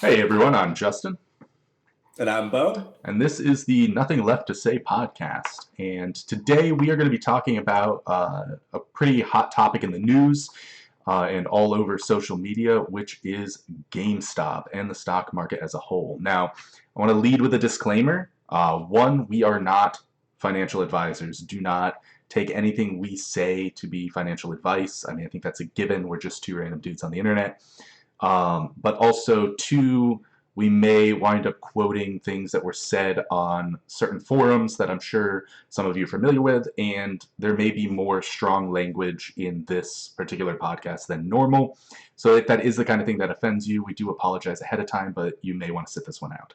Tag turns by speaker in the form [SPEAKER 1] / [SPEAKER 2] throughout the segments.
[SPEAKER 1] Hey everyone, I'm Justin,
[SPEAKER 2] And I'm Beau.
[SPEAKER 1] and this is the Nothing Left to Say podcast. And today we are going to be talking about a pretty hot topic in the news and all over social media, which is GameStop and the stock market as a whole. Now, I want to lead with a disclaimer. One, we are not financial advisors. Do not take anything we say to be financial advice. I mean, I think that's a given. We're just two random dudes on the internet. But also, two, we may wind up quoting things that were said on certain forums that I'm sure some of you are familiar with, and there may be more strong language in this particular podcast than normal. So if that is the kind of thing that offends you, we do apologize ahead of time, but you may want to sit this one out.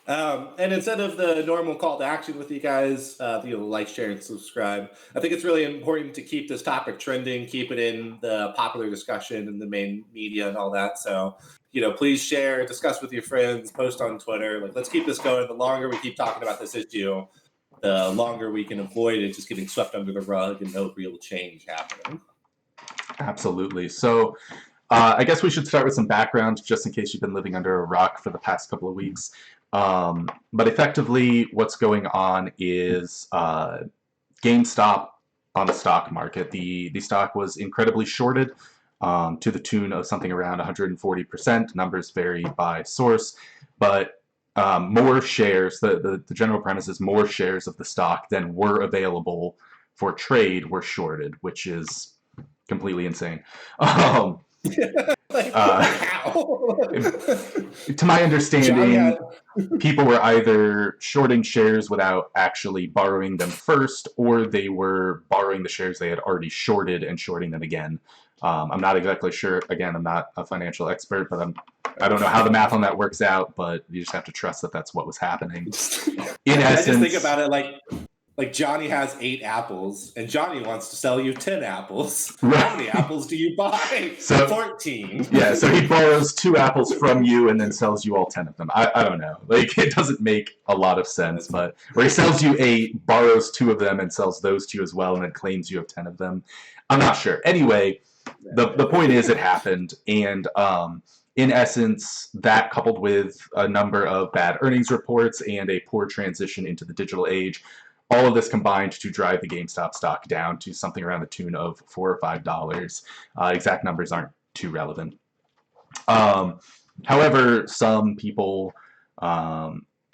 [SPEAKER 2] And instead of the normal call to action with you guys, like, share, and subscribe. I think it's really important to keep this topic trending, keep it in the popular discussion in the main media and all that. So, please share, discuss with your friends, post on Twitter. Let's keep this going. The longer we keep talking about this issue, the longer we can avoid it just getting swept under the rug and no real change happening.
[SPEAKER 1] Absolutely. So I guess we should start with some background just in case you've been living under a rock for the past couple of weeks. But effectively, what's going on is GameStop on the stock market. The stock was incredibly shorted to the tune of something around 140%. Numbers vary by source, but more shares, the general premise is more shares of the stock than were available for trade were shorted, which is completely insane.
[SPEAKER 2] How?
[SPEAKER 1] To my understanding, people were either shorting shares without actually borrowing them first, or they were borrowing the shares they had already shorted and shorting them again. I'm not exactly sure. Again, I'm not a financial expert, but I don't know how the math on that works out, but you just have to trust that that's what was happening. In essence,
[SPEAKER 2] I just think about it like Johnny has 8 apples, and Johnny wants to sell you 10 apples.
[SPEAKER 1] Right.
[SPEAKER 2] How many apples do you buy?
[SPEAKER 1] So
[SPEAKER 2] 14.
[SPEAKER 1] Yeah, so he borrows 2 apples from you and then sells you all 10 of them. I don't know. It doesn't make a lot of sense, but where he sells you 8, borrows 2 of them, and sells those 2 as well, and then claims you have 10 of them. I'm not sure. Anyway, the point is it happened, and in essence, that coupled with a number of bad earnings reports and a poor transition into the digital age, all of this combined to drive the GameStop stock down to something around the tune of $4 or $5. Exact numbers aren't too relevant. However, some people,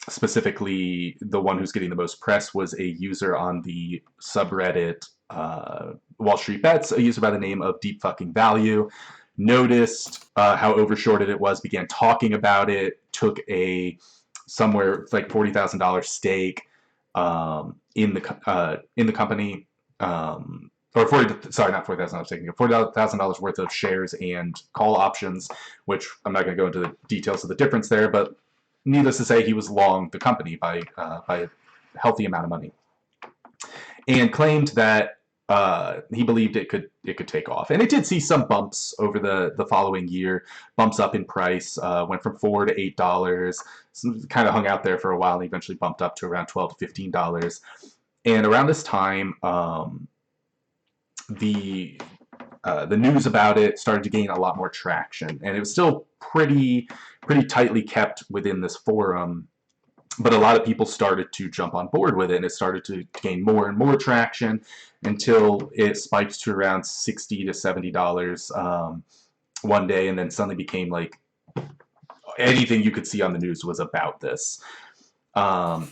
[SPEAKER 1] specifically the one who's getting the most press, was a user on the subreddit WallStreetBets, a user by the name of Deep Fucking Value, noticed how overshorted it was, began talking about it, took a somewhere like $40,000 stake in the company, or not $40,000 taking $40,000 worth of shares and call options, which I'm not going to go into the details of the difference there, but needless to say, he was long the company by a healthy amount of money, and claimed that he believed it could take off, and it did see some bumps over the following year, bumps up in price, went from $4 to $8, kind of hung out there for a while, and eventually bumped up to around $12 to $15. And around this time, the news about it started to gain a lot more traction, and it was still pretty tightly kept within this forum. But a lot of people started to jump on board with it, and it started to gain more and more traction until it spiked to around $60 to $70 one day, and then suddenly became like anything you could see on the news was about this. And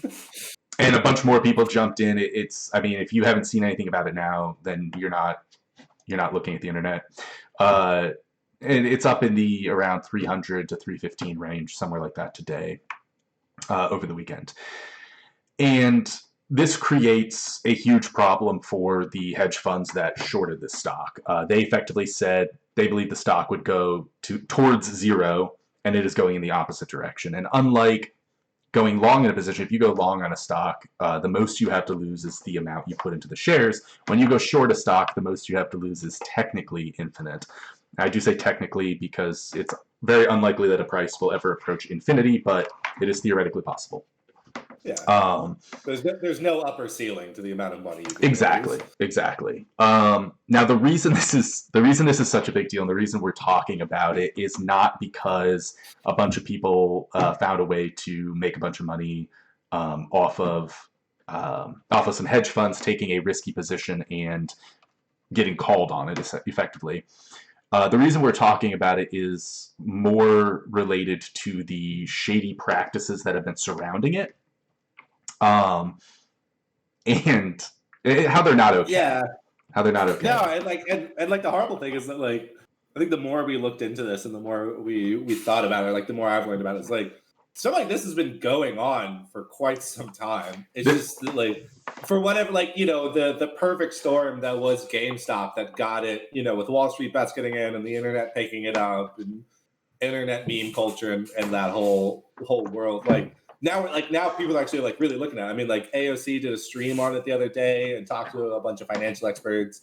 [SPEAKER 1] a bunch more people jumped in. I mean, if you haven't seen anything about it now, then you're not looking at the internet. And it's up in the around 300 to 315 range, somewhere like that today. Over the weekend. And this creates a huge problem for the hedge funds that shorted this stock. They effectively said they believe the stock would go towards zero, and it is going in the opposite direction. And unlike going long in a position, if you go long on a stock, the most you have to lose is the amount you put into the shares. When you go short a stock, the most you have to lose is technically infinite. I do say technically because it's very unlikely that a price will ever approach infinity, but it is theoretically possible.
[SPEAKER 2] Yeah.
[SPEAKER 1] Um,
[SPEAKER 2] There's no upper ceiling to the amount of money you can
[SPEAKER 1] exactly. Now the reason this is such a big deal, and the reason we're talking about it, is not because a bunch of people found a way to make a bunch of money off of some hedge funds taking a risky position and getting called on it effectively. The reason we're talking about it is more related to the shady practices that have been surrounding it, and how they're not okay.
[SPEAKER 2] Yeah.
[SPEAKER 1] How they're not okay.
[SPEAKER 2] No, and like the horrible thing is that like I think the more we looked into this and the more we thought about it, like the more I've learned about it, it's like stuff like this has been going on for quite some time. It's just like for whatever, like, you know, the perfect storm that was GameStop that got it, you know, with Wall Street Bets getting in and the internet picking it up and internet meme culture and that whole world. Like now people are actually like really looking at it. I mean, like AOC did a stream on it the other day and talked to a bunch of financial experts.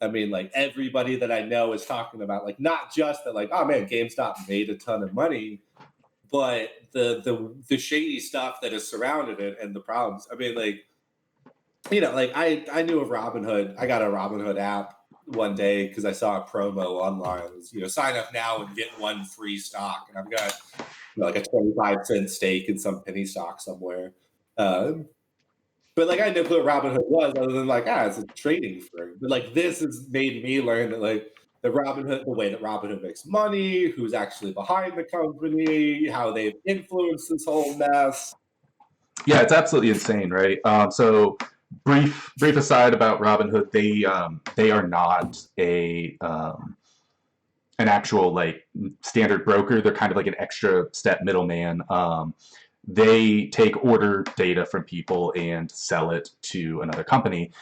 [SPEAKER 2] I mean, like everybody that I know is talking about like not just that, like, oh man, GameStop made a ton of money, but the shady stuff that has surrounded it and the problems. I mean, like, you know, like I knew of Robinhood. I got a Robinhood app one day because I saw a promo online. It was, you know, sign up now and get one free stock, and I've got, you know, like a 25-cent stake in some penny stock somewhere. But like I didn't know what Robinhood was, other than like, it's a trading firm. But like this has made me learn that like the way that Robinhood makes money, who's actually behind the company, how they've influenced this whole mess.
[SPEAKER 1] Yeah, it's absolutely insane, right? So brief aside about Robinhood, they are not an actual like standard broker. They're kind of like an extra step middleman. They take order data from people and sell it to another company,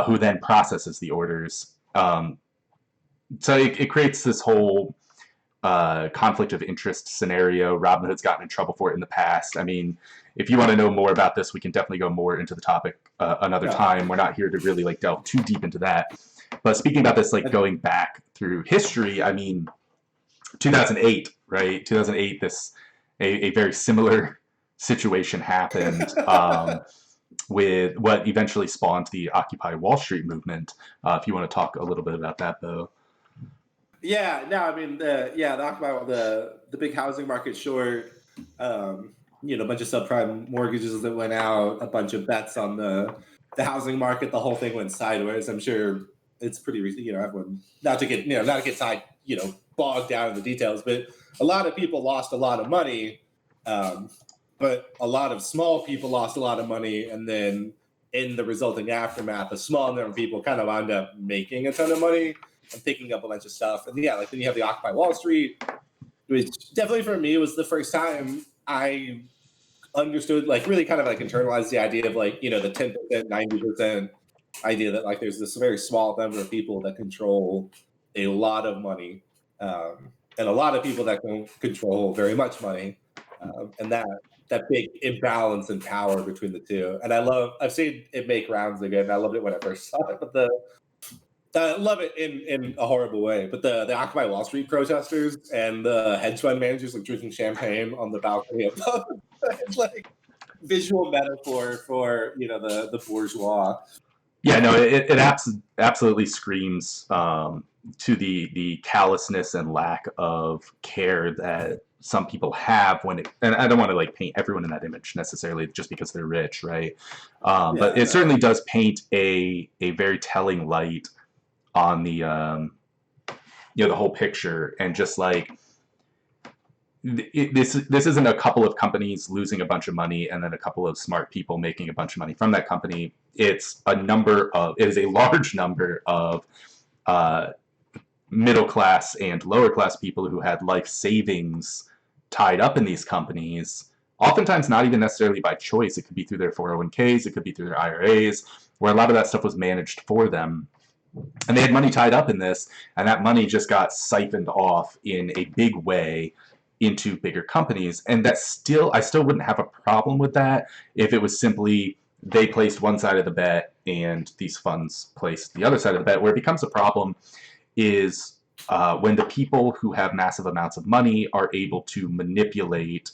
[SPEAKER 1] who then processes the orders. So it creates this whole conflict of interest scenario. Robinhood's gotten in trouble for it in the past. I mean, if you want to know more about this, we can definitely go more into the topic another time. We're not here to really like delve too deep into that. But speaking about this, like going back through history, I mean, 2008, right? 2008, a very similar situation happened with what eventually spawned the Occupy Wall Street movement. If you want to talk a little bit about that, though.
[SPEAKER 2] Yeah, no, I mean, the Occupy, the big housing market short, you know, a bunch of subprime mortgages that went out, a bunch of bets on the housing market, the whole thing went sideways. I'm sure it's pretty recent, you know, everyone, not to get tied, you know, bogged down in the details, but a lot of people lost a lot of money. But a lot of small people lost a lot of money, and then in the resulting aftermath, a small number of people kind of wound up making a ton of money and picking up a bunch of stuff. And yeah, like then you have the Occupy Wall Street, which definitely for me was the first time I understood, like really kind of like internalized the idea of like, you know, the 10%, 90% idea that like there's this very small number of people that control a lot of money, and a lot of people that can control very much money, and that big imbalance in power between the two. And I've seen it make rounds again. I loved it when I first saw it, but I love it in a horrible way. But the Occupy Wall Street protesters and the hedge fund managers like drinking champagne on the balcony above, it's like visual metaphor for, you know, the bourgeois.
[SPEAKER 1] Yeah, no, it absolutely screams to the callousness and lack of care that some people have and I don't want to like paint everyone in that image necessarily just because they're rich, right? But it certainly does paint a very telling light on the you know, the whole picture. And just like this isn't a couple of companies losing a bunch of money and then a couple of smart people making a bunch of money from that company. It is a large number of middle class and lower class people who had life savings tied up in these companies, oftentimes not even necessarily by choice. It could be through their 401ks, it could be through their IRAs, where a lot of that stuff was managed for them. And they had money tied up in this, and that money just got siphoned off in a big way into bigger companies. And I still wouldn't have a problem with that if it was simply they placed one side of the bet and these funds placed the other side of the bet. Where it becomes a problem is when the people who have massive amounts of money are able to manipulate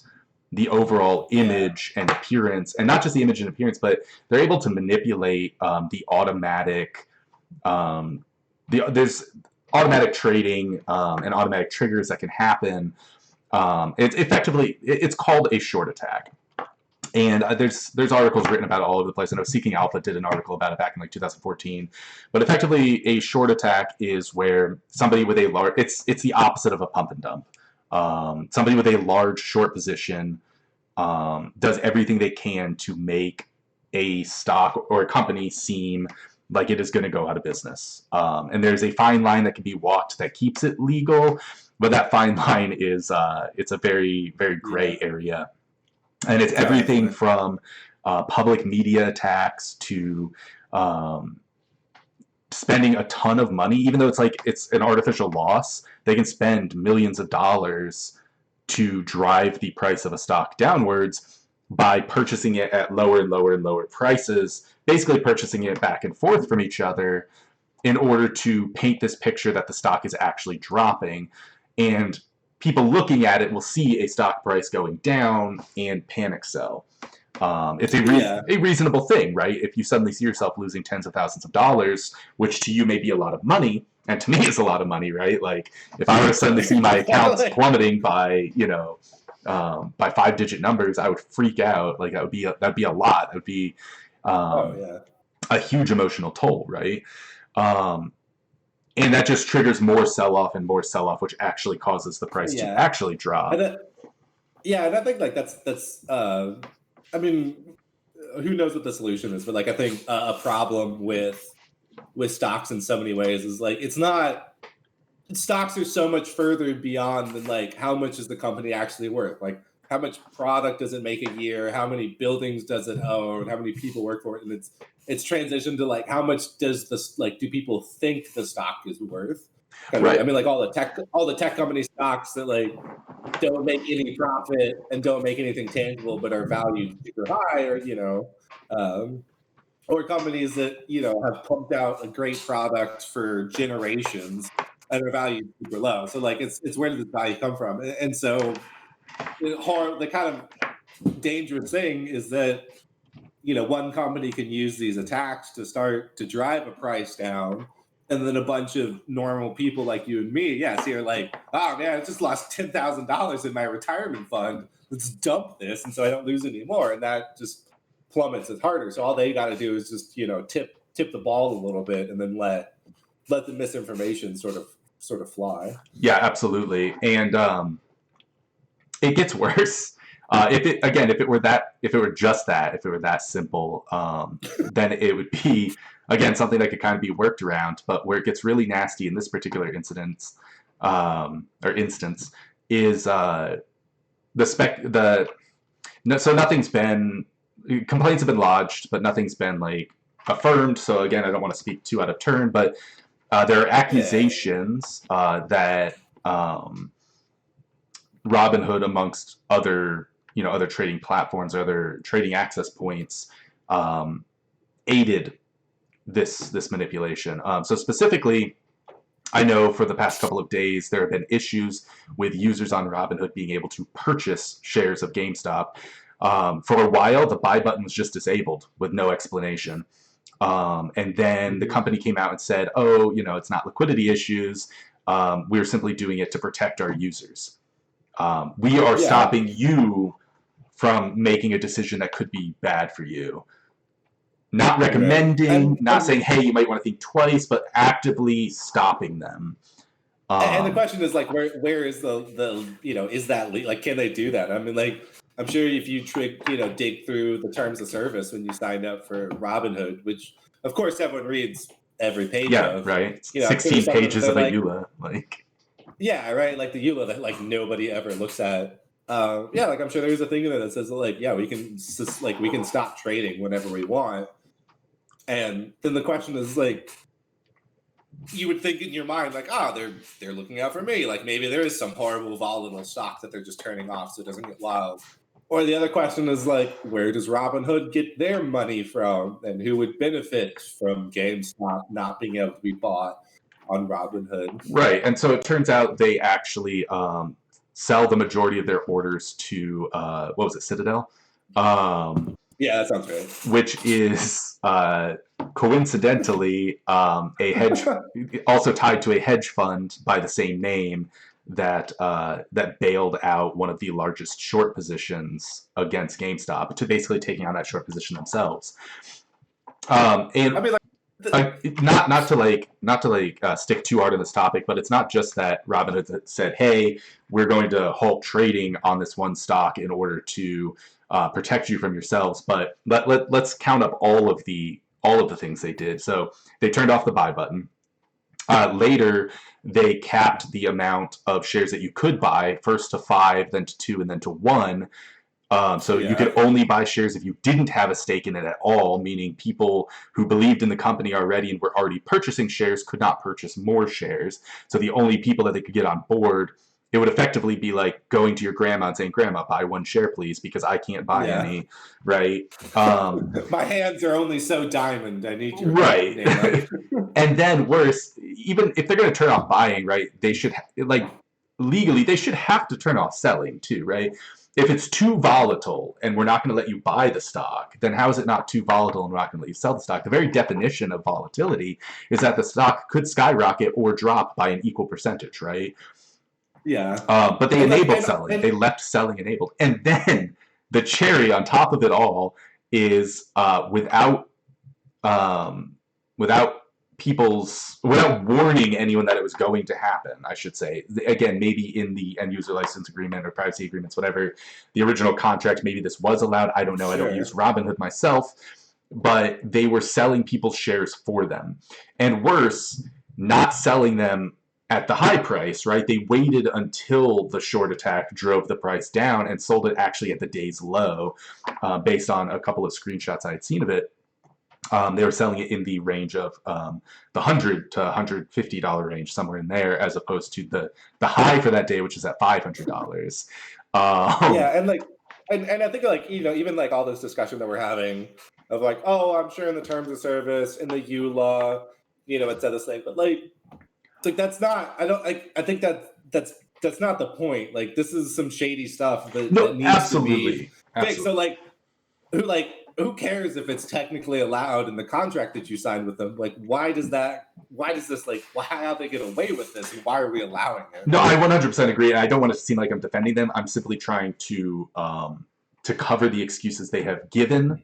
[SPEAKER 1] the overall image and appearance, and not just the image and appearance, but they're able to manipulate the automatic. There's automatic trading and automatic triggers that can happen. It's called a short attack. And there's articles written about it all over the place. I know Seeking Alpha did an article about it back in like 2014. But effectively, a short attack is where somebody with a large, it's the opposite of a pump and dump. Somebody with a large short position does everything they can to make a stock or a company seem like it is going to go out of business. And there's a fine line that can be walked that keeps it legal, but that fine line is it's a very, very gray area. And it's everything from public media attacks to spending a ton of money, even though it's an artificial loss. They can spend millions of dollars to drive the price of a stock downwards by purchasing it at lower and lower and lower prices, basically purchasing it back and forth from each other in order to paint this picture that the stock is actually dropping. And people looking at it will see a stock price going down and panic sell. It's a reasonable thing, right? If you suddenly see yourself losing tens of thousands of dollars, which to you may be a lot of money, and to me is a lot of money, right? Like if I were to suddenly see my accounts plummeting by 5-digit numbers, I would freak out. Like that'd be a lot. That would be a huge emotional toll, right? And that just triggers more sell-off and more sell-off, which actually causes the price to actually drop.
[SPEAKER 2] And I think like that's I mean, who knows what the solution is, but like I think a problem with stocks in so many ways is like it's not, stocks are so much further beyond than like how much is the company actually worth, like how much product does it make a year, how many buildings does it own, how many people work for it, and it's transitioned to like how much does this, like, do people think the stock is worth? Right. I mean, like all the tech company stocks that like don't make any profit and don't make anything tangible but are valued super high, or or companies that have pumped out a great product for generations and are valued super low. So like it's where did this value come from? And so the kind of dangerous thing is that one company can use these attacks to start to drive a price down, and then a bunch of normal people like you and me, so you're like, oh man, I just lost $10,000 in my retirement fund. Let's dump this, and so I don't lose any more, and that just plummets it harder. So all they got to do is just tip the ball a little bit, and then let the misinformation sort of fly.
[SPEAKER 1] Yeah, absolutely, and it gets worse. If it were that simple, then it would be, again, something that could kind of be worked around. But where it gets really nasty in this particular instance is so nothing's been, complaints have been lodged, but nothing's been like affirmed. So again, I don't want to speak too out of turn, but there are accusations that Robinhood, amongst other trading platforms or other trading access points, aided this manipulation. So specifically, I know for the past couple of days there have been issues with users on Robinhood being able to purchase shares of GameStop. For a while, the buy button was just disabled with no explanation. And then the company came out and said, oh, it's not liquidity issues. We're simply doing it to protect our users. We are stopping you from making a decision that could be bad for you. Not recommending, not saying, hey, you might want to think twice, but actively stopping them.
[SPEAKER 2] And the question is like, where is the is that like, can they do that? I mean, like, I'm sure if you dig through the terms of service when you signed up for Robinhood, which of course everyone reads every page of.
[SPEAKER 1] Right. 16 pages of a EULA, like.
[SPEAKER 2] Yeah, right. Like the EULA that like nobody ever looks at. Like I'm sure there's a thing in there that says like, we can stop trading whenever we want. And then the question is like, you would think in your mind like, they're looking out for me. Like maybe there is some horrible volatile stock that they're just turning off so it doesn't get wild. Or the other question is like, where does Robinhood get their money from, and who would benefit from GameStop not being able to be bought on Robinhood?
[SPEAKER 1] Right, and so it turns out they actually sell the majority of their orders to what was it, Citadel?
[SPEAKER 2] Yeah, that sounds right.
[SPEAKER 1] Which is coincidentally a hedge, also tied to a hedge fund by the same name that that bailed out one of the largest short positions against GameStop to basically taking on that short position themselves. And
[SPEAKER 2] I mean,
[SPEAKER 1] not to stick too hard on this topic, but it's not just that Robinhood said, "Hey, we're going to halt trading on this one stock in order to protect you from yourselves." But let's count up all of the things they did. So they turned off the buy button. Later, they capped the amount of shares that you could buy, first to 5, then to 2, and then to 1. So you could only buy shares if you didn't have a stake in it at all, meaning people who believed in the company already and were already purchasing shares could not purchase more shares. So the only people that they could get on board, it would effectively be like going to your grandma and saying, "Grandma, buy 1 share, please, because I can't buy any," right?
[SPEAKER 2] My hands are only so diamond. I need your
[SPEAKER 1] right. And then worse, even if they're going to turn off buying, right, they should, legally, they should have to turn off selling too, right? If it's too volatile and we're not going to let you buy the stock, then how is it not too volatile and we're not going to let you sell the stock? The very definition of volatility is that the stock could skyrocket or drop by an equal percentage, right?
[SPEAKER 2] Yeah.
[SPEAKER 1] But they enabled selling. They left selling enabled. And then the cherry on top of it all is without warning anyone that it was going to happen, I should say. Again, maybe in the end user license agreement or privacy agreements, whatever, the original contract, maybe this was allowed. I don't know. Sure. I don't use Robinhood myself, but they were selling people's shares for them. And worse, not selling them at the high price, right? They waited until the short attack drove the price down and sold it actually at the day's low, based on a couple of screenshots I had seen of it. They were selling it in the range of the $100 to $150 range, somewhere in there, as opposed to the high for that day, which is at $500.
[SPEAKER 2] Yeah, and I think even like all this discussion that we're having of like, oh, I'm sure in the terms of service in the U law, it said this thing, but like that's not. I think that's not the point. Like this is some shady stuff that needs to be fixed. So who cares if it's technically allowed in the contract that you signed with them? Like, why does this, how they get away with this and why are we allowing it?
[SPEAKER 1] No, I 100% agree. I don't want to seem like I'm defending them. I'm simply trying to cover the excuses they have given.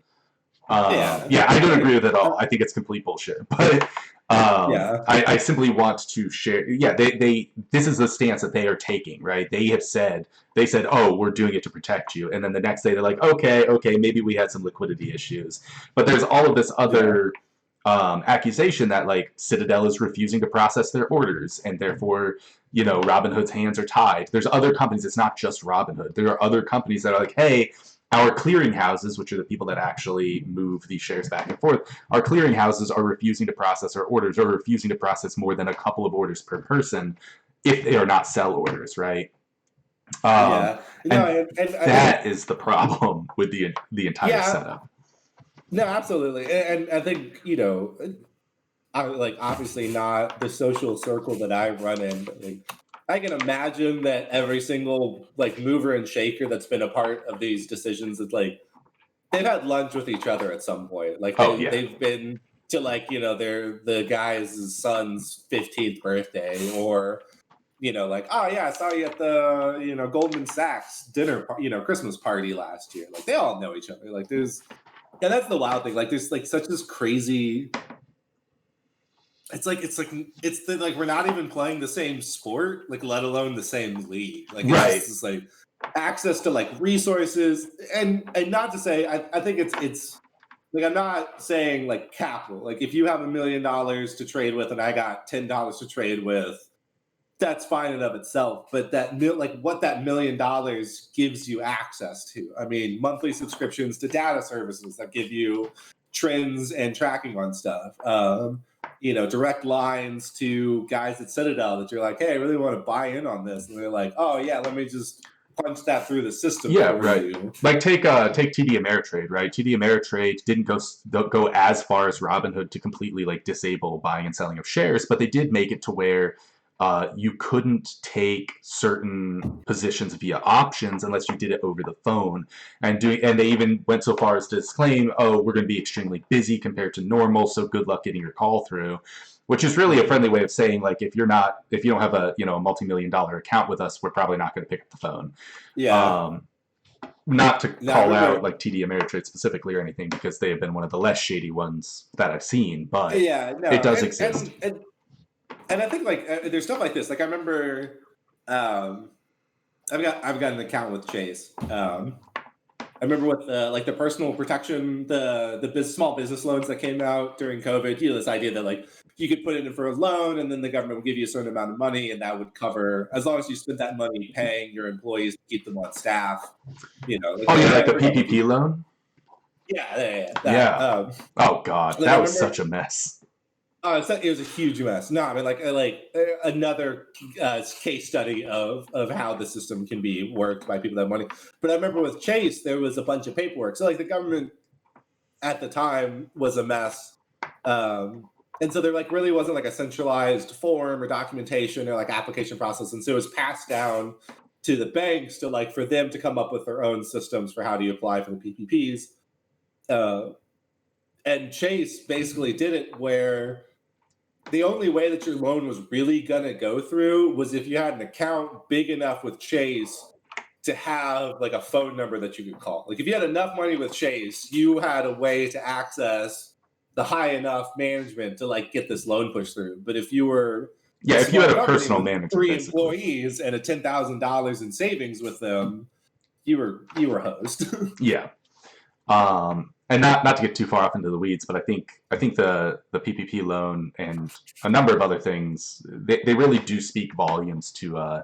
[SPEAKER 1] Yeah, I don't agree with it at all. I think it's complete bullshit. But I simply want to share. Yeah, this is the stance that they are taking, right? They said, "Oh, we're doing it to protect you," and then the next day they're like, "Okay, maybe we had some liquidity issues." But there's all of this other accusation that like Citadel is refusing to process their orders, and therefore, Robinhood's hands are tied. There's other companies. It's not just Robinhood. There are other companies that are like, "Hey, our clearinghouses," which are the people that actually move these shares back and forth, our clearinghouses are refusing to process our orders, or refusing to process more than a couple of orders per person if they are not sell orders, right? That is the problem with the entire setup.
[SPEAKER 2] No, absolutely. And I think, obviously not the social circle that I run in, but I can imagine that every single mover and shaker that's been a part of these decisions is they've had lunch with each other at some point. They've been to the guy's son's 15th birthday, or oh yeah, I saw you at the Goldman Sachs dinner Christmas party last year. They all know each other. That's the wild thing. There's such this crazy. It's we're not even playing the same sport, let alone the same league.
[SPEAKER 1] Right.
[SPEAKER 2] It's just access to resources, and not to say I think it's I'm not saying capital. If you have $1 million to trade with, and I got $10 to trade with, that's fine in of itself. But that what that $1 million gives you access to. I mean, monthly subscriptions to data services that give you trends and tracking on stuff. Direct lines to guys at Citadel that you're like, "Hey, I really want to buy in on this," and they're like, "Oh yeah, let me just punch that through the system."
[SPEAKER 1] Yeah, right. You. Take TD Ameritrade, right? TD Ameritrade didn't go as far as Robinhood to completely disable buying and selling of shares, but they did make it to where you couldn't take certain positions via options unless you did it over the phone. And they even went so far as to disclaim, oh, we're going to be extremely busy compared to normal, so good luck getting your call through. Which is really a friendly way of saying, like, if you don't have a a multi-million-dollar account with us, we're probably not going to pick up the phone.
[SPEAKER 2] Yeah.
[SPEAKER 1] Not to call out like TD Ameritrade specifically or anything, because they have been one of the less shady ones that I've seen, but it does exist.
[SPEAKER 2] And I think like there's stuff like this. Like I remember, I've got an account with Chase. I remember with the personal protection, the small business loans that came out during COVID. This idea that like you could put it in for a loan, and then the government would give you a certain amount of money, and that would cover as long as you spent that money paying your employees to keep them on staff. Like
[SPEAKER 1] the PPP loan.
[SPEAKER 2] Yeah.
[SPEAKER 1] Oh God, that was such a mess.
[SPEAKER 2] It was a huge mess. No, I mean, another case study of how the system can be worked by people that have money. But I remember with Chase, there was a bunch of paperwork. So, like, the government at the time was a mess. And so there, like, really wasn't, like, a centralized form or documentation or, like, application process. And so it was passed down to the banks to, like, for them to come up with their own systems for how do you apply for the PPPs. And Chase basically did it where the only way that your loan was really going to go through was if you had an account big enough with Chase to have like a phone number that you could call. Like if you had enough money with Chase, you had a way to access the high enough management to like get this loan pushed through. But if you were
[SPEAKER 1] if you had a personal manager,
[SPEAKER 2] 3 employees and a $10,000 in savings with them, you were hosed.
[SPEAKER 1] Yeah. And not to get too far off into the weeds, but I think the PPP loan and a number of other things, they really do speak volumes to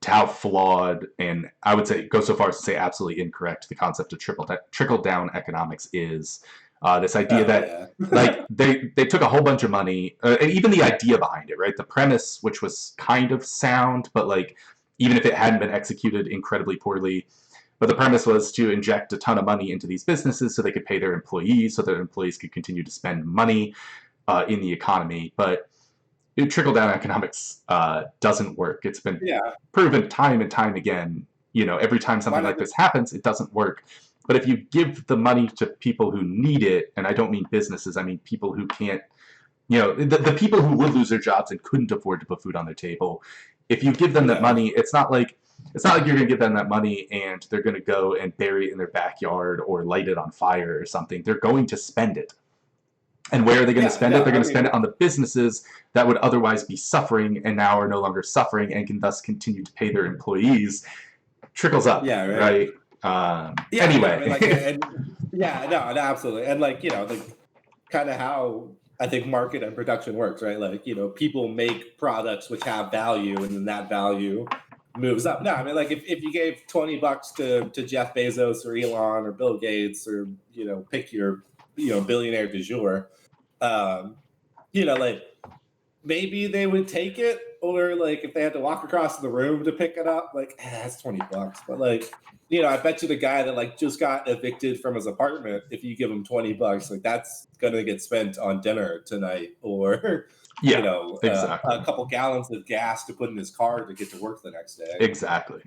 [SPEAKER 1] how flawed, and I would say go so far as to say absolutely incorrect, the concept of trickle down economics is. This idea that like they took a whole bunch of money, and even the idea behind it, right? The premise, which was kind of sound, but like even if it hadn't been executed incredibly poorly. But the premise was to inject a ton of money into these businesses so they could pay their employees, so their employees could continue to spend money in the economy. But trickle-down economics doesn't work. It's been proven time and time again. Every time something like this happens, it doesn't work. But if you give the money to people who need it, and I don't mean businesses, I mean people who can't, the people who would lose their jobs and couldn't afford to put food on their table, if you give them that money, it's not like you're going to give them that money and they're going to go and bury it in their backyard or light it on fire or something. They're going to spend it. And where are they going to spend it? They're going to spend it on the businesses that would otherwise be suffering and now are no longer suffering and can thus continue to pay their employees. Trickles up, right? Anyway.
[SPEAKER 2] Absolutely. And kind of how I think market and production works, right? Like, people make products which have value, and then that value moves up. No, I mean, like if you gave $20 to Jeff Bezos or Elon or Bill Gates or pick your billionaire du jour, like maybe they would take it, or like if they had to walk across the room to pick it up, like that's $20. But like I bet you the guy that like just got evicted from his apartment, if you give him $20, like that's gonna get spent on dinner tonight, or exactly. A couple gallons of gas to put in his car to get to work the next day.
[SPEAKER 1] Exactly.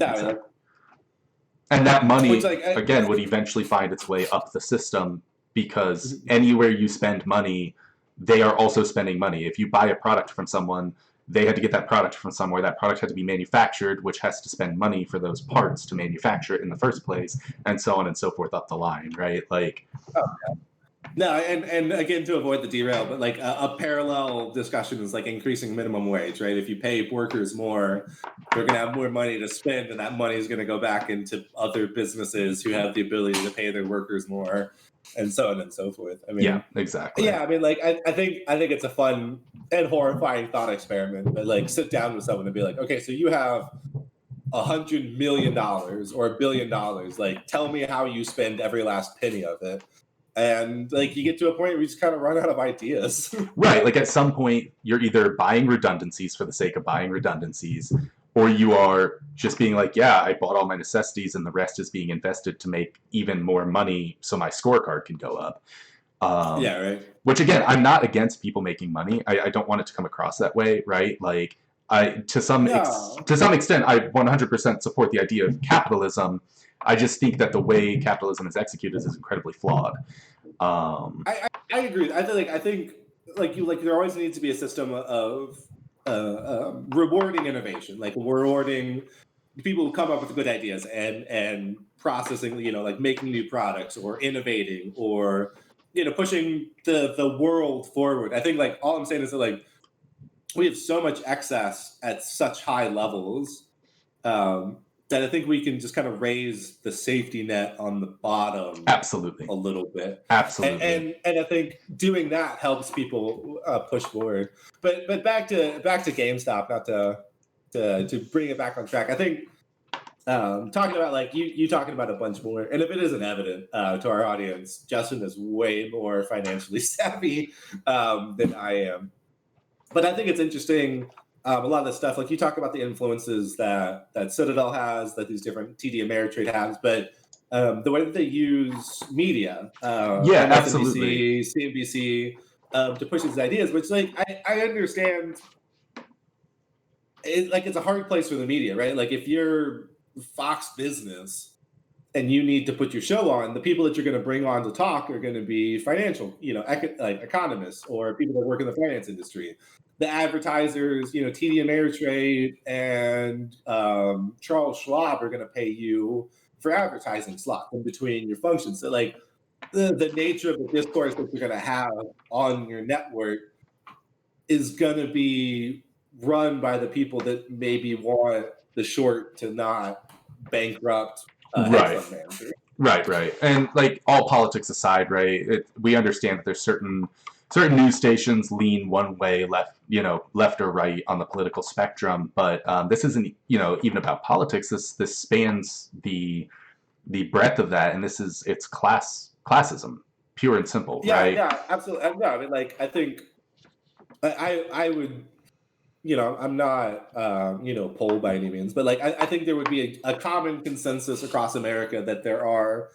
[SPEAKER 1] And that money, again, would eventually find its way up the system, because anywhere you spend money, they are also spending money. If you buy a product from someone, they had to get that product from somewhere. That product had to be manufactured, which has to spend money for those parts to manufacture it in the first place, and so on and so forth up the line, right? Like...
[SPEAKER 2] No, and again, to avoid the derail, but like a parallel discussion is like increasing minimum wage, right? If you pay workers more, they're going to have more money to spend, and that money is going to go back into other businesses who have the ability to pay their workers more, and so on and so forth. I mean,
[SPEAKER 1] yeah, exactly.
[SPEAKER 2] Yeah, I mean, like I think it's a fun and horrifying thought experiment, but like sit down with someone and be like, okay, so you have $100 million or $1 billion, like tell me how you spend every last penny of it. And like you get to a point where you just kind of run out of ideas.
[SPEAKER 1] Right. Like at some point, you're either buying redundancies for the sake of buying redundancies, or you are just being like, yeah, I bought all my necessities and the rest is being invested to make even more money so my scorecard can go up.
[SPEAKER 2] Right.
[SPEAKER 1] Which again, I'm not against people making money. I don't want it to come across that way, right? Like To some extent, I 100% support the idea of capitalism. I just think that the way capitalism is executed is incredibly flawed.
[SPEAKER 2] I agree. I think there always needs to be a system of rewarding innovation, like rewarding people who come up with good ideas and processing, like making new products or innovating or pushing the world forward. I think like all I'm saying is that like we have so much excess at such high levels that I think we can just kind of raise the safety net on the bottom
[SPEAKER 1] Absolutely.
[SPEAKER 2] a little bit.
[SPEAKER 1] Absolutely.
[SPEAKER 2] And I think doing that helps people push forward. But back to GameStop, not to bring it back on track. I think talking about like you talking about a bunch more, and if it isn't evident to our audience, Justin is way more financially savvy than I am. But I think it's interesting. A lot of the stuff, like you talk about the influences that Citadel has, that these different TD Ameritrade has, but the way that they use media,
[SPEAKER 1] absolutely,
[SPEAKER 2] CNBC, to push these ideas, which like I understand. It's a hard place for the media, right? Like if you're Fox Business and you need to put your show on, the people that you're going to bring on to talk are going to be financial, like economists or people that work in the finance industry. The advertisers, TD Ameritrade and Charles Schwab are going to pay you for advertising slots in between your functions. So like the nature of the discourse that you're going to have on your network is going to be run by the people that maybe want the short to not bankrupt hedge fund manager.
[SPEAKER 1] Right. And like all politics aside, right? We understand that there's certain news stations lean one way, left or right on the political spectrum. But this isn't, even about politics. This spans the breadth of that, and it's classism, pure and simple, right?
[SPEAKER 2] Yeah, absolutely. No, I mean, like I think I would. I'm not, poll by any means, but like I think there would be a common consensus across America that there are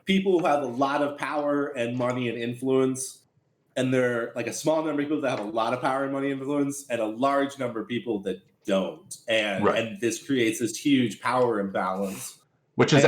[SPEAKER 2] people who have a lot of power and money and influence, and there are like a small number of people that have a lot of power and money and influence, and a large number of people that don't, and this creates this huge power imbalance.
[SPEAKER 1] Which is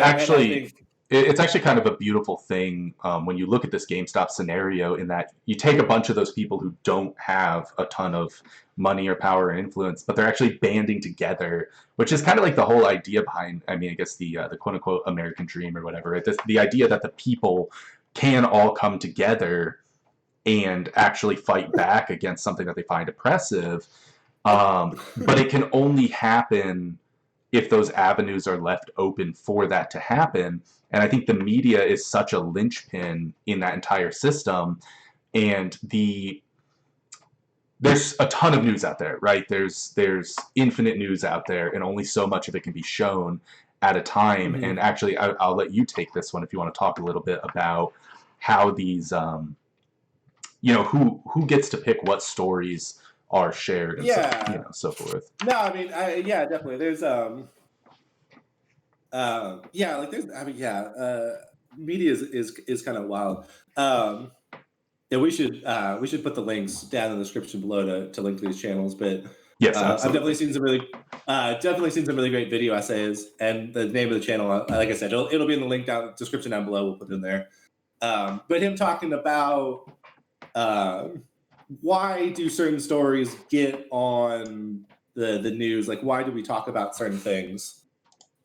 [SPEAKER 1] it's actually kind of a beautiful thing when you look at this GameStop scenario, in that you take a bunch of those people who don't have a ton of money or power or influence, but they're actually banding together, which is kind of like the whole idea behind, I guess the quote unquote American dream or whatever. The idea that the people can all come together and actually fight back against something that they find oppressive. But it can only happen if those avenues are left open for that to happen. And I think the media is such a linchpin in that entire system. And there's a ton of news out there, right? There's infinite news out there, and only so much of it can be shown at a time. Mm-hmm. And actually, I'll let you take this one if you want to talk a little bit about how these, who gets to pick what stories are shared and so forth.
[SPEAKER 2] No, I mean, definitely. There's media is kind of wild. We should put the links down in the description below to link to these channels. But
[SPEAKER 1] yes,
[SPEAKER 2] I've definitely seen some really great video essays, and the name of the channel, like I said, it'll be in the link description down below. We'll put it in there. But him talking about why do certain stories get on the news? Like, why do we talk about certain things?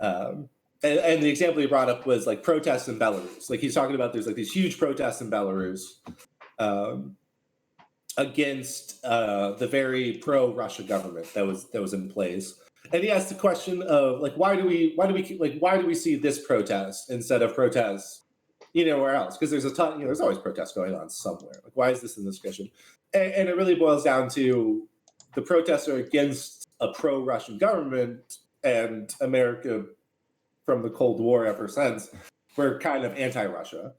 [SPEAKER 2] And the example he brought up was like protests in Belarus. Like he's talking about there's like these huge protests in Belarus against the very pro-Russia government that was in place. And he asked the question of like, why do we see this protest instead of protests where else? Because there's a ton, there's always protests going on somewhere. Like, why is this in discussion? And it really boils down to the protests are against a pro-Russian government, and America, from the Cold War ever since, we're kind of anti-Russia.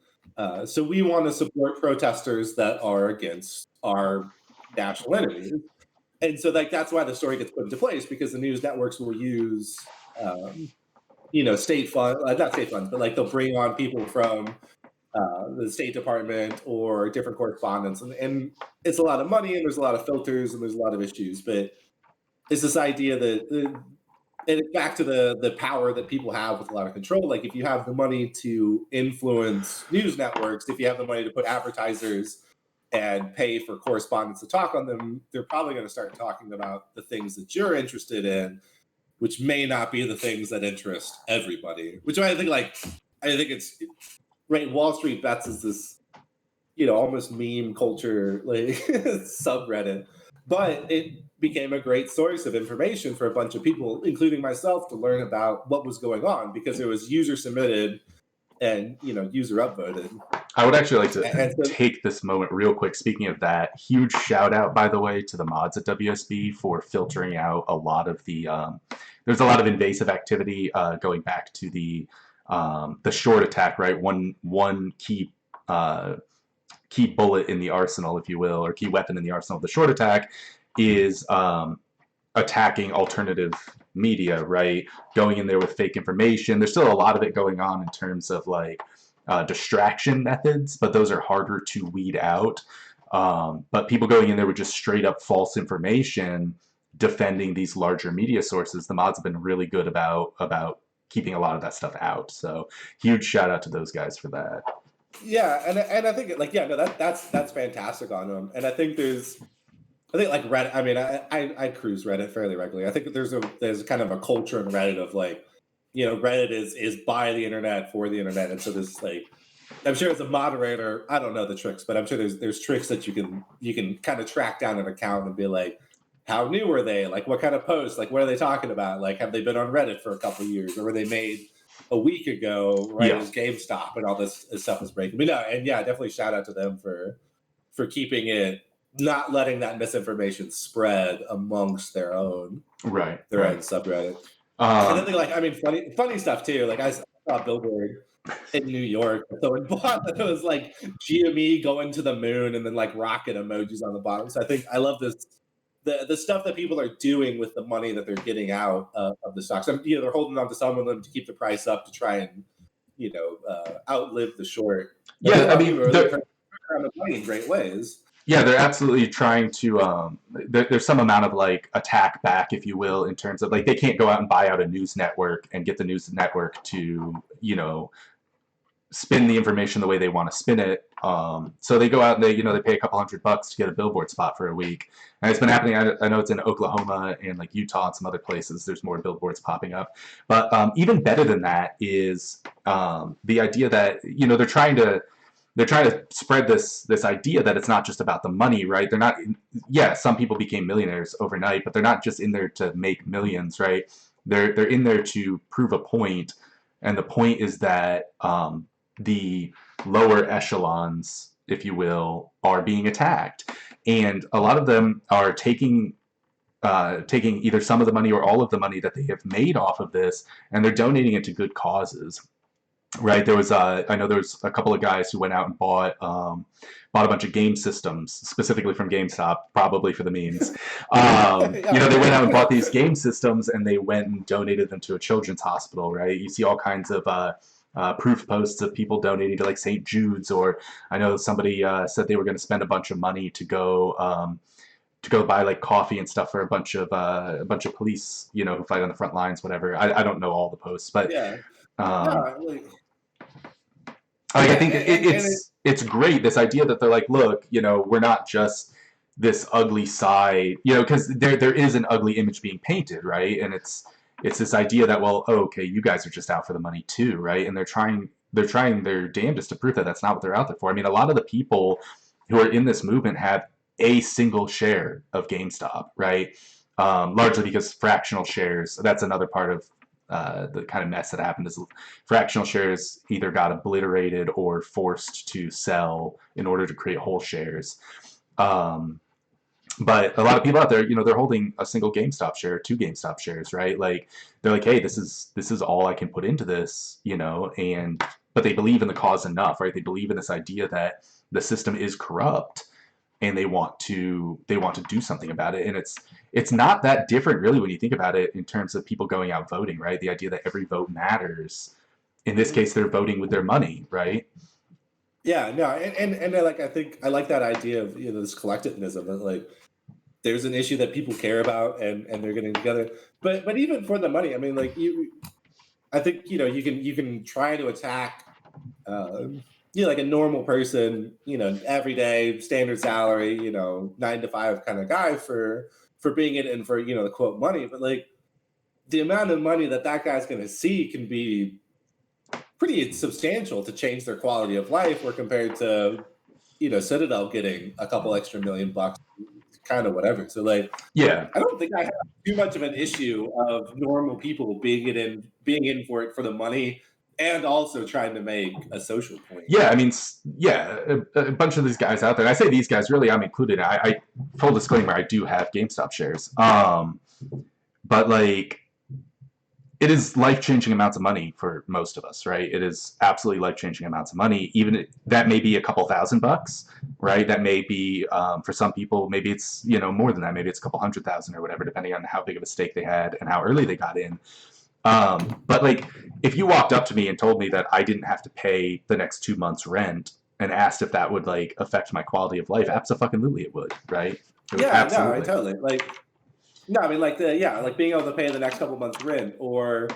[SPEAKER 2] So we want to support protesters that are against our national enemies. And so that's why the story gets put into place, because the news networks will use state funds, not state funds, but like they'll bring on people from the State Department or different correspondents, and it's a lot of money, and there's a lot of filters, and there's a lot of issues. But is this idea that, and it's back to the power that people have with a lot of control. Like if you have the money to influence news networks, if you have the money to put advertisers and pay for correspondents to talk on them, they're probably going to start talking about the things that you're interested in, which may not be the things that interest everybody. Which I think it's right. Wall Street Bets is this, almost meme culture like subreddit, but it became a great source of information for a bunch of people, including myself, to learn about what was going on because it was user submitted and user upvoted.
[SPEAKER 1] I would actually like to
[SPEAKER 2] So,
[SPEAKER 1] take this moment real quick. Speaking of that, huge shout out, by the way, to the mods at WSB for filtering out a lot of the. There's a lot of invasive activity going back to the short attack, right? One key bullet in the arsenal, if you will, or key weapon in the arsenal of the short attack is attacking alternative media, right? Going in there with fake information. There's still a lot of it going on in terms of like distraction methods, but those are harder to weed out. But people going in there with just straight up false information defending these larger media sources, the mods have been really good about keeping a lot of that stuff out. So huge shout out to those guys for that.
[SPEAKER 2] Yeah, and I think that's fantastic on them. And I think like Reddit. I mean, I cruise Reddit fairly regularly. I think there's kind of a culture in Reddit of like, Reddit is by the internet for the internet, and so there's like, I'm sure as a moderator, I don't know the tricks, but I'm sure there's tricks that you can kind of track down an account and be like, how new are they? Like, what kind of posts? Like, what are they talking about? Like, have they been on Reddit for a couple of years, or were they made a week ago, right? As GameStop and all this stuff is breaking. But no, and yeah, definitely shout out to them for keeping it, not letting that misinformation spread amongst their own own subreddit. And then like, I mean, funny stuff too. Like I saw a billboard in New York, someone bought that it was like GME going to the moon and then like rocket emojis on the bottom. So I love this. The stuff that people are doing with the money that they're getting out of the stocks. They're holding on to some of them to keep the price up to try and, outlive the short.
[SPEAKER 1] Yeah, I mean,
[SPEAKER 2] they're the money in great ways.
[SPEAKER 1] Yeah, they're absolutely trying to. There's some amount of like attack back, if you will, in terms of like they can't go out and buy out a news network and get the news network to spin the information the way they want to spin it. So they go out and they pay a couple $100 to get a billboard spot for a week. And it's been happening. I know it's in Oklahoma and like Utah and some other places. There's more billboards popping up. But even better than that is the idea that they're trying to spread this idea that it's not just about the money, right? They're not. Yeah, some people became millionaires overnight, but they're not just in there to make millions, right? They're in there to prove a point, and the point is that the lower echelons, if you will, are being attacked, and a lot of them are taking either some of the money or all of the money that they have made off of this, and they're donating it to good causes. Right, there was I know there was a couple of guys who went out and bought a bunch of game systems, specifically from GameStop, probably for the memes. They went out and bought these game systems and they went and donated them to a children's hospital. Right, you see all kinds of proof posts of people donating to like St. Jude's, or I know somebody said they were going to spend a bunch of money to go buy like coffee and stuff for a bunch of police, who fight on the front lines, whatever. I don't know all the posts, but.
[SPEAKER 2] Yeah.
[SPEAKER 1] I think it's great, this idea that they're like, look, we're not just this ugly side, because there is an ugly image being painted, right? And it's this idea that, well, okay, you guys are just out for the money too, right? And they're trying their damnedest to prove that that's not what they're out there for. I mean, a lot of the people who are in this movement have a single share of GameStop, right? Largely because fractional shares, that's another part of the kind of mess that happened is fractional shares either got obliterated or forced to sell in order to create whole shares. But a lot of people out there, they're holding a single GameStop share, 2 GameStop shares, right? Like they're like, hey, this is all I can put into this, but they believe in the cause enough, right? They believe in this idea that the system is corrupt and they want to do something about it. And it's not that different really when you think about it in terms of people going out voting, right? The idea that every vote matters. In this case, they're voting with their money, right?
[SPEAKER 2] Yeah, no, and I think I like that idea of this collectivism. That like there's an issue that people care about, and they're getting together. But even for the money, I mean, like I think you can try to attack, like a normal person, everyday standard salary, 9 to 5 kind of guy for being it and for the quote money, but like the amount of money that guy's going to see can be pretty substantial to change their quality of life, or compared to Citadel getting a couple extra $1 million, kind of whatever. So like,
[SPEAKER 1] Yeah.
[SPEAKER 2] I don't think I have too much of an issue of normal people being in for it for the money, and also trying to make a social point.
[SPEAKER 1] Yeah, I mean, yeah, a bunch of these guys out there. And I say these guys, really, I'm included. I full disclaimer, I do have GameStop shares. But like, it is life-changing amounts of money for most of us, right? It is absolutely life-changing amounts of money. Even that may be a couple $1,000, right? That may be, for some people, maybe it's more than that. Maybe it's a couple 100,000 or whatever, depending on how big of a stake they had and how early they got in. But like, if you walked up to me and told me that I didn't have to pay the next 2 months' rent and asked if that would like affect my quality of life, absolutely it would, right? It would,
[SPEAKER 2] Yeah, no, I
[SPEAKER 1] absolutely.
[SPEAKER 2] totally like. No, I mean, like like being able to pay the next couple months rent, or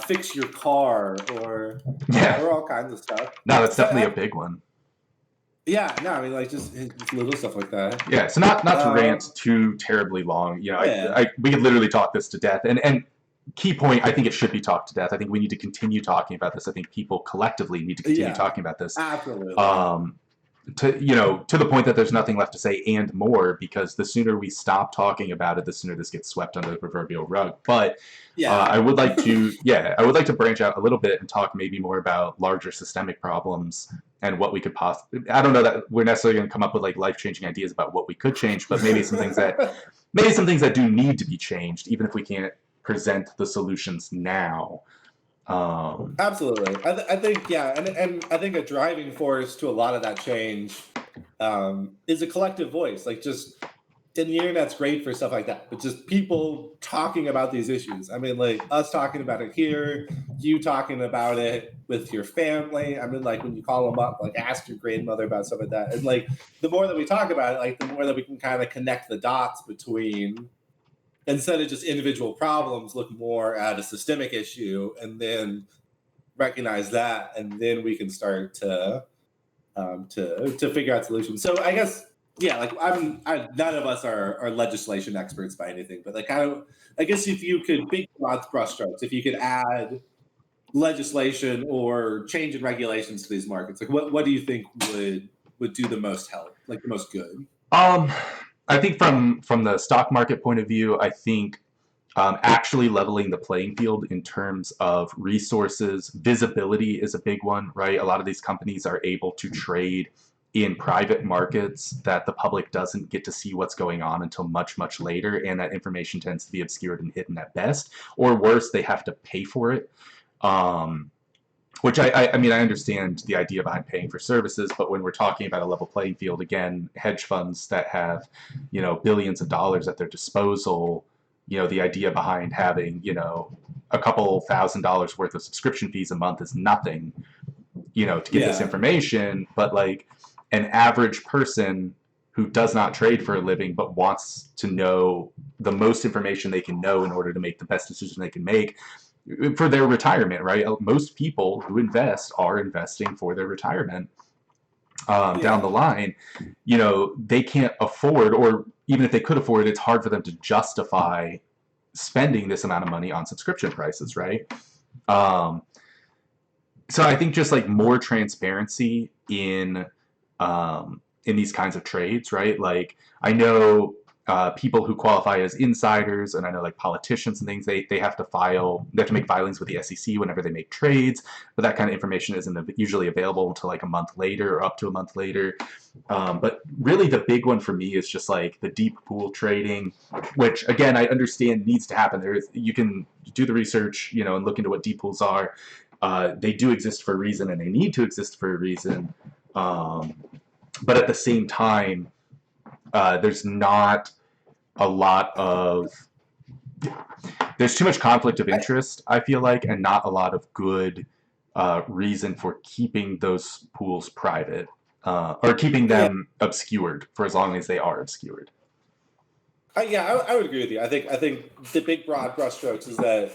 [SPEAKER 2] fix your car, or
[SPEAKER 1] Yeah.
[SPEAKER 2] all kinds of stuff.
[SPEAKER 1] No, that's
[SPEAKER 2] So
[SPEAKER 1] definitely a big one.
[SPEAKER 2] yeah, no, I mean, like just little stuff like that.
[SPEAKER 1] Yeah, so not to rant too terribly long.
[SPEAKER 2] Yeah.
[SPEAKER 1] We could literally talk this to death. And key point, I think it should be talked to death. I think we need to continue talking about this. I think people collectively need to continue talking about this.
[SPEAKER 2] Absolutely.
[SPEAKER 1] To the point that there's nothing left to say and more, because the sooner we stop talking about it, the sooner this gets swept under the proverbial rug. But I would like to branch out a little bit and talk maybe more about larger systemic problems and what we could possibly. I don't know that we're necessarily going to come up with like life-changing ideas about what we could change, but maybe some things that do need to be changed, even if we can't present the solutions now.
[SPEAKER 2] Absolutely. I think, and I think a driving force to a lot of that change is a collective voice. Like, just, and the internet's great for stuff like that, but just people talking about these issues. I mean, like us talking about it here, you talking about it with your family. I mean, like when you call them up, like ask your grandmother about stuff like that. And like the more that we talk about it, like the more that we can kind of connect the dots between, instead of just individual problems, look more at a systemic issue, and then recognize that, and then we can start to figure out solutions. So I guess, like none of us are legislation experts by anything, but like I guess if you could, big broad brushstrokes, if you could add legislation or change in regulations to these markets, like what do you think would do the most help, like the most good?
[SPEAKER 1] I think from the stock market point of view, I think actually leveling the playing field in terms of resources, visibility is a big one, right? A lot of these companies are able to trade in private markets that the public doesn't get to see what's going on until much, much later, and that information tends to be obscured and hidden at best, or worse, they have to pay for it. Which I mean, I understand the idea behind paying for services, but when we're talking about a level playing field, again, hedge funds that have, billions of dollars at their disposal, the idea behind having, a couple $1,000s worth of subscription fees a month is nothing, to get this information. But like an average person who does not trade for a living but wants to know the most information they can know in order to make the best decision they can make for their retirement, right? Most people who invest are investing for their retirement down the line. They can't afford, or even if they could afford it, it's hard for them to justify spending this amount of money on subscription prices, right? So I think just like more transparency in these kinds of trades, right? Like I know people who qualify as insiders, and I know like politicians and things, they have to make filings with the SEC whenever they make trades, but that kind of information isn't usually available until like a month later or up to a month later. But really the big one for me is just like the deep pool trading, which again, I understand needs to happen. You can do the research, and look into what deep pools are. They do exist for a reason, and they need to exist for a reason. But at the same time, there's not a lot of, there's too much conflict of interest, I feel like, and not a lot of good reason for keeping those pools private or keeping them obscured for as long as they are obscured.
[SPEAKER 2] I would agree with you. I think the big broad brushstrokes is that,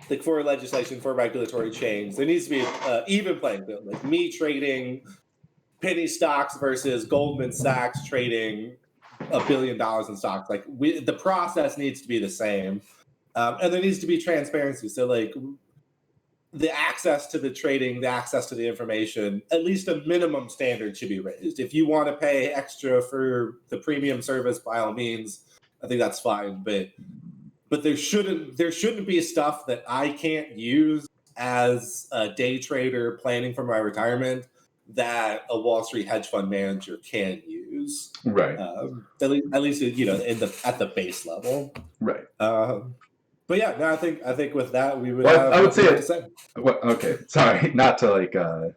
[SPEAKER 2] like, for legislation, for regulatory change, there needs to be even playing field. Like me trading penny stocks versus Goldman Sachs trading $1 billion in stocks. Like the process needs to be the same, and there needs to be transparency. So like the access to the trading, the access to the information, at least a minimum standard should be raised. If you want to pay extra for the premium service, by all means, I think that's fine. But there shouldn't be stuff that I can't use as a day trader planning for my retirement that a Wall Street hedge fund manager can use.
[SPEAKER 1] Right.
[SPEAKER 2] At least at the base level.
[SPEAKER 1] Right.
[SPEAKER 2] But yeah, no, I think with that we would.
[SPEAKER 1] Well, I would say. Okay, sorry, not to like.
[SPEAKER 2] No.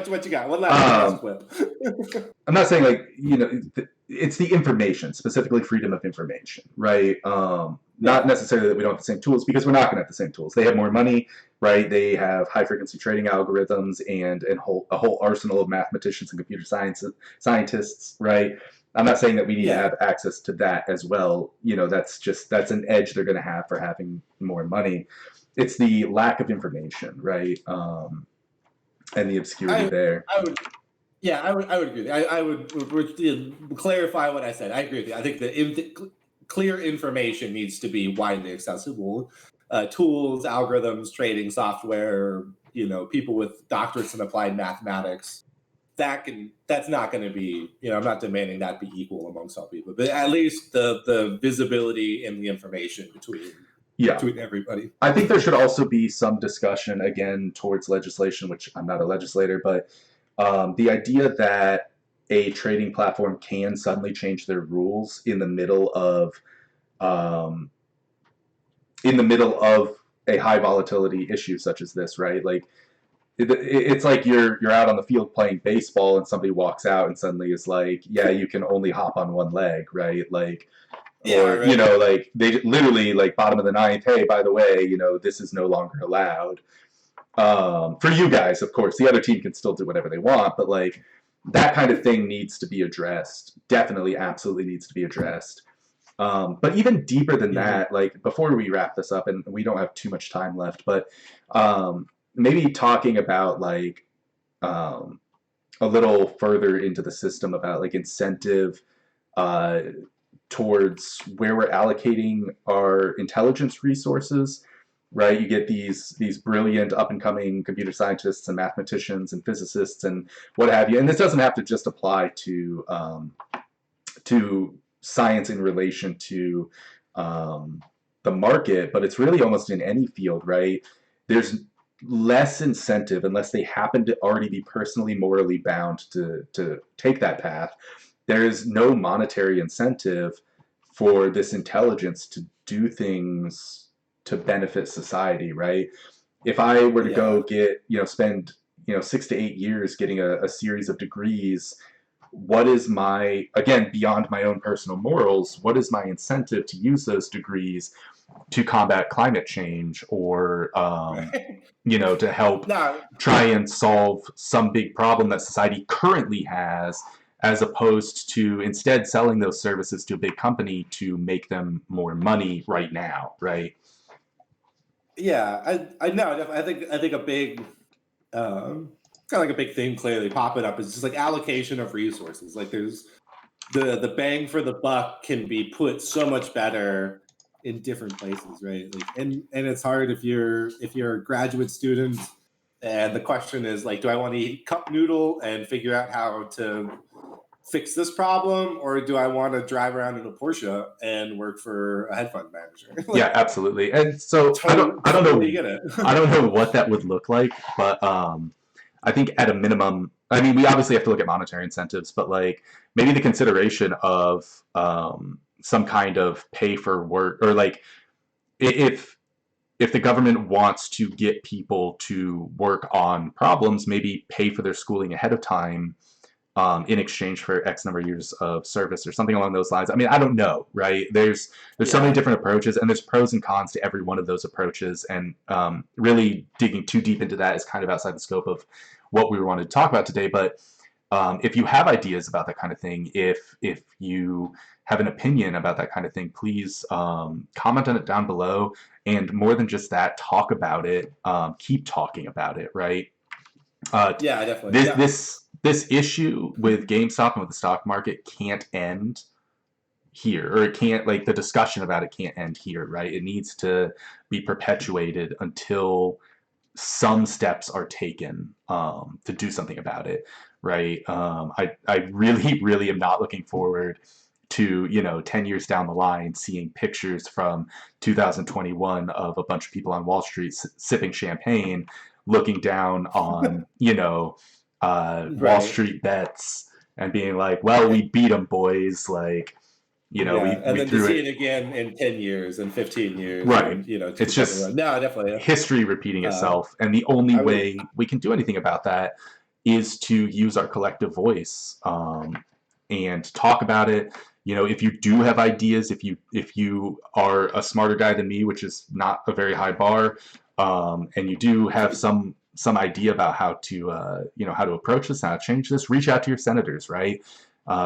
[SPEAKER 2] What you got? What
[SPEAKER 1] last I'm not saying like it's the information, specifically freedom of information, right? Not necessarily that we don't have the same tools, because we're not going to have the same tools. They have more money, right? They have high frequency trading algorithms and a whole arsenal of mathematicians and computer scientists, right? I'm not saying that we need to have access to that as well. That's an edge they're going to have for having more money. It's the lack of information, right? And the obscurity there.
[SPEAKER 2] I would agree. I would clarify what I said. I agree with you. I think the clear information needs to be widely accessible. Tools, algorithms, trading software, people with doctorates in applied mathematics. That's not going to be, I'm not demanding that be equal amongst all people, but at least the visibility and the information between everybody.
[SPEAKER 1] I think there should also be some discussion, again, towards legislation, which I'm not a legislator, but the idea that a trading platform can suddenly change their rules in the middle of a high volatility issue such as this, right? Like, it's like you're out on the field playing baseball and somebody walks out and suddenly is like, yeah, you can only hop on one leg, right? Like, or right. Like they literally like bottom of the ninth, hey, by the way, this is no longer allowed. For you guys, of course, the other team can still do whatever they want, but like that kind of thing needs to be addressed. Definitely, absolutely needs to be addressed. But even deeper than that, like before we wrap this up, and we don't have too much time left, but maybe talking about like a little further into the system about like incentive towards where we're allocating our intelligence resources, right? You get these brilliant up and coming computer scientists and mathematicians and physicists and what have you. And this doesn't have to just apply to science in relation to the market, but it's really almost in any field, right? There's less incentive, unless they happen to already be personally morally bound to take that path. There is no monetary incentive for this intelligence to do things to benefit society, right? If I were to go get, spend, 6 to 8 years getting a series of degrees, what is my, again, beyond my own personal morals, what is my incentive to use those degrees to combat climate change or, to help try and solve some big problem that society currently has, as opposed to instead selling those services to a big company to make them more money right now, right?
[SPEAKER 2] Yeah, I know. I think a big, kind of like a big thing clearly popping up is just like allocation of resources. Like there's the bang for the buck can be put so much better in different places, right? Like, and it's hard if you're a graduate student and the question is like, do I want to eat cup noodle and figure out how to fix this problem, or do I want to drive around in a Porsche and work for a hedge fund manager?
[SPEAKER 1] Yeah, absolutely. And so I don't know I don't know what that would look like, but I think at a minimum, I mean, we obviously have to look at monetary incentives, but like maybe the consideration of some kind of pay for work, or like if the government wants to get people to work on problems, maybe pay for their schooling ahead of time in exchange for X number of years of service or something along those lines. I mean, I don't know, right? There's so many different approaches, and there's pros and cons to every one of those approaches, and really digging too deep into that is kind of outside the scope of what we wanted to talk about today. But if you have ideas about that kind of thing, if you have an opinion about that kind of thing, please comment on it down below. And more than just that, talk about it. Keep talking about it, right?
[SPEAKER 2] Yeah, definitely.
[SPEAKER 1] This
[SPEAKER 2] Yeah.
[SPEAKER 1] this issue with GameStop and with the stock market can't end here, or it can't, like, the discussion about it can't end here, right? It needs to be perpetuated until some steps are taken to do something about it, right? I really, really am not looking forward to, 10 years down the line seeing pictures from 2021 of a bunch of people on Wall Street sipping champagne, looking down on, Wall
[SPEAKER 2] Right.
[SPEAKER 1] Street bets and being like, well, we beat them, boys. Like,
[SPEAKER 2] Yeah, and
[SPEAKER 1] we
[SPEAKER 2] then to
[SPEAKER 1] threw
[SPEAKER 2] see
[SPEAKER 1] it.
[SPEAKER 2] it again in 10 years and 15 years
[SPEAKER 1] Right.
[SPEAKER 2] and, you know,
[SPEAKER 1] It's
[SPEAKER 2] 2021.
[SPEAKER 1] just
[SPEAKER 2] No, definitely.
[SPEAKER 1] history repeating
[SPEAKER 2] Uh,
[SPEAKER 1] itself. And the only
[SPEAKER 2] I would,
[SPEAKER 1] way we can do anything about that is to use our collective voice, and talk about it. If you do have ideas, if you are a smarter guy than me, which is not a very high bar, and you do have some idea about how to how to approach this, how to change this, reach out to your senators, right?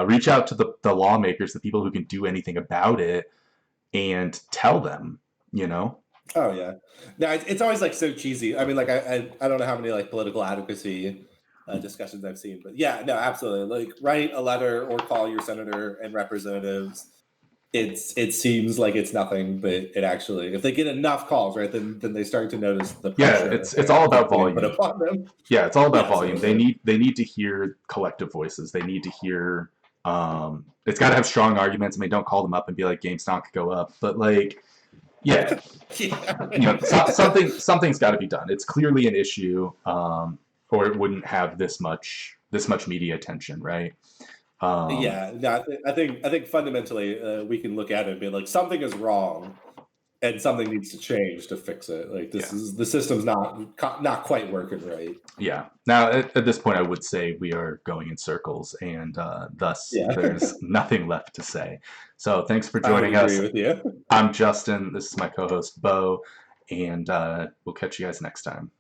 [SPEAKER 1] Reach out to the lawmakers, the people who can do anything about it, and tell them, you know.
[SPEAKER 2] oh, yeah. No, it's always like so cheesy. I mean, like, I don't know how many like political advocacy discussions I've seen, but yeah, no, absolutely. Like, write a letter or call your senator and representatives. It seems like it's nothing, but it actually, if they get enough calls, right, then they start to notice the
[SPEAKER 1] Yeah,
[SPEAKER 2] pressure
[SPEAKER 1] it's all about
[SPEAKER 2] that's being put
[SPEAKER 1] volume.
[SPEAKER 2] upon them.
[SPEAKER 1] Yeah, it's all about
[SPEAKER 2] Yeah,
[SPEAKER 1] volume.
[SPEAKER 2] seriously.
[SPEAKER 1] They need to hear collective voices. They need to hear. It's got to have strong arguments. I mean, don't call them up and be like, GameStop could go up, but like, yeah,
[SPEAKER 2] Yeah, right.
[SPEAKER 1] something's got to be done. It's clearly an issue, or it wouldn't have this much media attention, right? Um,
[SPEAKER 2] Yeah, no, I think fundamentally we can look at it and be like, something is wrong, and something needs to change to fix it. Like,
[SPEAKER 1] yeah,
[SPEAKER 2] the system's not quite working right.
[SPEAKER 1] yeah. Now, at this point, I would say we are going in circles, and thus
[SPEAKER 2] Yeah,
[SPEAKER 1] there's nothing left to say. So, thanks for
[SPEAKER 2] I would
[SPEAKER 1] joining
[SPEAKER 2] agree
[SPEAKER 1] us.
[SPEAKER 2] with you.
[SPEAKER 1] I'm Justin. This is my co-host Beau, and we'll catch you guys next time.